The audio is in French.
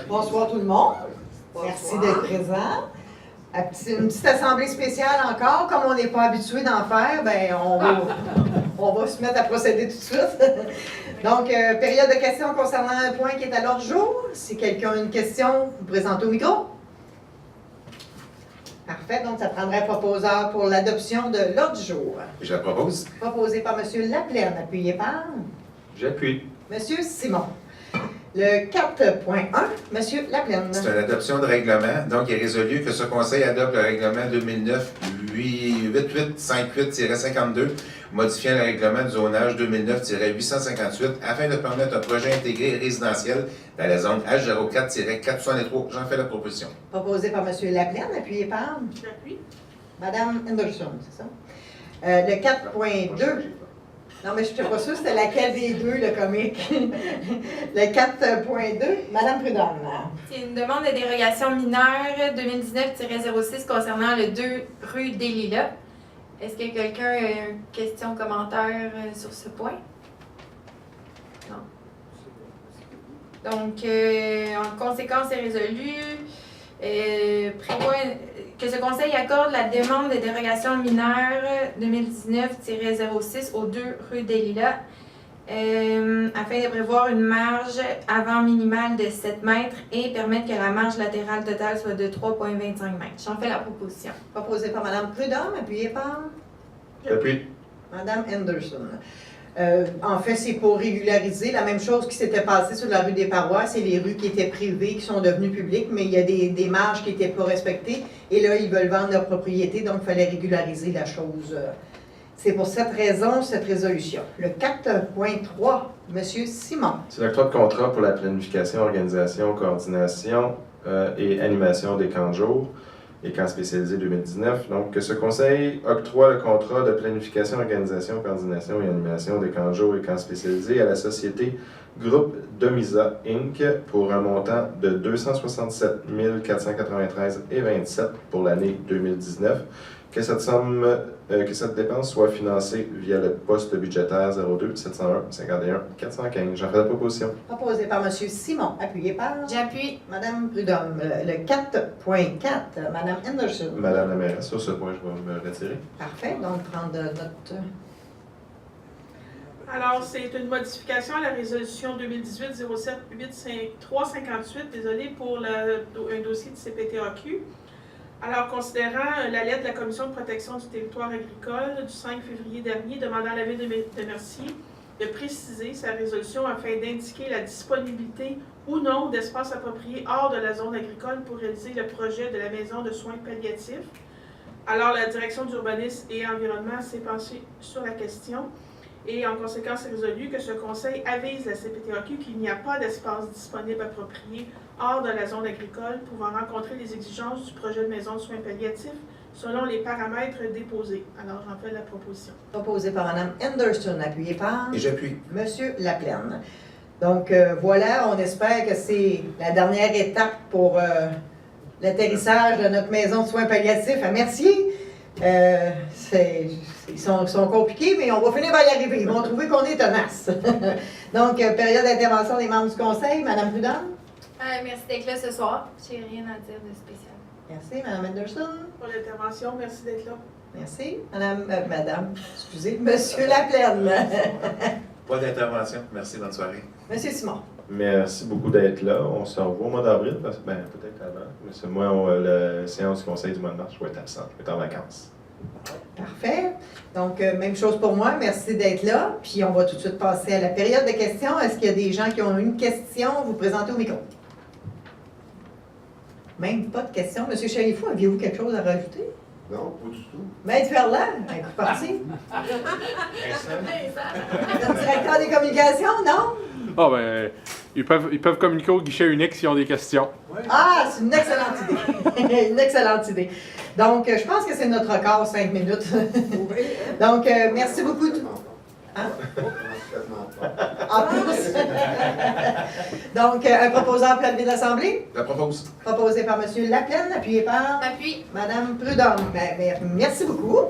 Bonsoir tout le monde. Bonsoir. Merci d'être présent. Une petite assemblée spéciale encore. Comme on n'est pas habitué d'en faire, ben on va se mettre à procéder tout de suite. Donc, période de questions concernant un point qui est à l'ordre du jour. Si quelqu'un a une question, vous présentez au micro. Parfait. Donc, ça prendrait un proposeur pour l'adoption de l'ordre du jour. Je la propose. Proposé par M. Laplaine, appuyé par J'appuie. M. Simon. Le 4.1, M. Laplaine. C'est une adoption de règlement. Donc, il est résolu que ce Conseil adopte le règlement 2009-8858-52, modifiant le règlement du zonage 2009-858 afin de permettre un projet intégré résidentiel dans la zone H04-463. J'en fais la proposition. Proposé par M. Laplaine, appuyé par J'appuie. Mme Henderson, c'est ça? Le 4.2. Non, mais je n'étais pas sûre c'était laquelle des deux, le comique. Le 4.2, Mme Prudhomme. C'est une demande de dérogation mineure 2019-06 concernant le 2 rue des Lilas. Est-ce que quelqu'un a une question, commentaire sur ce point? Non. Donc, en conséquence, c'est résolu. Prévoit que ce conseil accorde la demande de dérogation mineure 2019-06 aux 2 rue des Lilas afin de prévoir une marge avant minimale de 7 mètres et permettre que la marge latérale totale soit de 3,25 mètres. J'en fais la proposition. Proposé par Mme Prudhomme, appuyé par J'appuie. Mme Henderson. En fait, c'est pour régulariser la même chose qui s'était passé sur la rue des Parois. C'est les rues qui étaient privées qui sont devenues publiques, mais il y a des marges qui n'étaient pas respectées. Et là, ils veulent vendre leur propriété, donc il fallait régulariser la chose. C'est pour cette raison, cette résolution. Le 4.3, M. Simon. C'est l'octroi de contrat pour la planification, organisation, coordination et animation des camps de jour et camps spécialisés 2019. Donc, que ce conseil octroie le contrat de planification, organisation, coordination et animation des camps de jour et camps spécialisés à la société Groupe Domisa Inc. pour un montant de 267 493,27 pour l'année 2019. Que cette somme, que cette dépense soit financée via le poste budgétaire 02 701 51 415. J'en fais la proposition. Proposé par M. Simon, appuyé par J'appuie. Mme Prudhomme. Le 4.4, Mme Henderson. Madame la mairesse, sur ce point, je vais me retirer. Parfait, donc prendre note. Alors, c'est une modification à la résolution 2018-07-358, désolé, pour un dossier de CPTAQ. Alors, considérant la lettre de la Commission de protection du territoire agricole du 5 février dernier, demandant à la Ville de Mercier de préciser sa résolution afin d'indiquer la disponibilité ou non d'espaces appropriés hors de la zone agricole pour réaliser le projet de la maison de soins palliatifs. Alors, la Direction d'urbanisme et environnement s'est penchée sur la question et en conséquence, c'est résolu que ce conseil avise la CPTAQ qu'il n'y a pas d'espace disponible approprié hors de la zone agricole pouvant rencontrer les exigences du projet de maison de soins palliatifs selon les paramètres déposés. Alors, j'en fais la proposition. Proposé par Mme Henderson, appuyé par Et j'appuie. M. Laplaine. Donc, voilà, on espère que c'est la dernière étape pour l'atterrissage de notre maison de soins palliatifs à Mercier. Ils sont compliqués, mais on va finir par y arriver. Ils vont trouver qu'on est tenace. Donc, période d'intervention des membres du conseil. Mme Prudhomme. Merci d'être là ce soir. J'ai rien à dire de spécial. Merci. Mme Henderson. Pour l'intervention, merci d'être là. Merci. Madame, excusez, Monsieur Laplaine. Pas d'intervention. Merci, bonne soirée. Monsieur Simon. Merci beaucoup d'être là. On se revoit au mois d'avril, parce que peut-être avant. Mais c'est moi, la séance du conseil du mois de mars, je vais être absent. Je vais être en vacances. Parfait. Donc, même chose pour moi. Merci d'être là. Puis, on va tout de suite passer à la période de questions. Est-ce qu'il y a des gens qui ont une question? Vous présentez au micro. Même pas de questions. Monsieur Chalifou, aviez-vous quelque chose à rajouter? Non, pas du tout. Maître Ferland, êtes-vous parti? Le directeur des communications, non? Ah ben, ils peuvent communiquer au guichet unique s'ils ont des questions. Ah, c'est une excellente idée. Une excellente idée. Donc, je pense que c'est notre record, 5 minutes. Donc, merci beaucoup. Hein? En plus. Donc, un proposeur pour la de l'Assemblée, Je la propose. proposé par M. Laplaine, appuyé par J'appuie. Mme Prudhomme. Merci beaucoup.